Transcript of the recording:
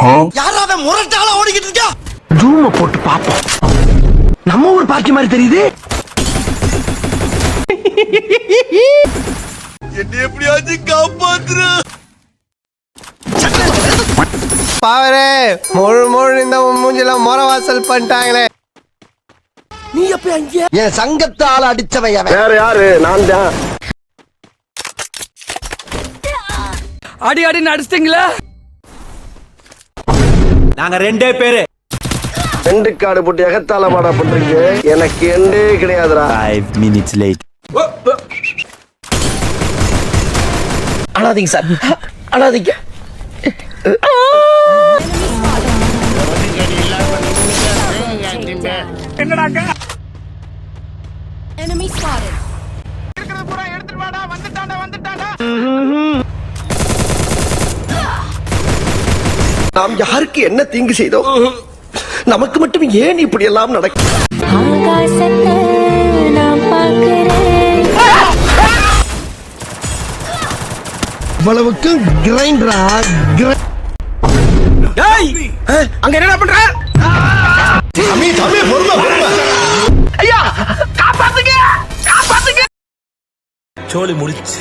யாராவது முரட்டால ஓடிக்கிட்டு இருக்கா? ஜூம போட்டு பாப்போம். நம்ம ஊர் பாக்கி மாதிரி தெரியுது. என்ன எப்படியாச்சும் காப்பாத்துரு. பாவரே முழு இந்த மூஞ்சில மொரவாசல் பண்ணிட்டாங்களே. நீ எப்ப அங்க? என் சங்கத்தால அடிச்சவன் அவன். வேற யாரு? நான் தான். அடி அடின்னு அடிச்சிட்டீங்களா? நாங்க ரெண்டே பேரு. ரெண்டு காடு போட்டு எகத்தால மாடா பண்றீங்க. எனக்கு எண்டே கிடையாதுடா. 5 minutes late. அழாதீங்க சார், அழாதீங்க. Enemy spotted. நாம் யாருக்கு என்ன தீங்கு செய்தோம்? நமக்கு மட்டும் ஏன் இப்படி எல்லாம் நடக்கும்? ஆகாசத்தை நான் பார்க்கிறேன். இவ்வளவுக்கு கிரைண்டரா? அங்க என்ன பண்ற? ஐயா காப்பாத்துங்க, காப்பாத்துங்க. சோலி முடிச்சு.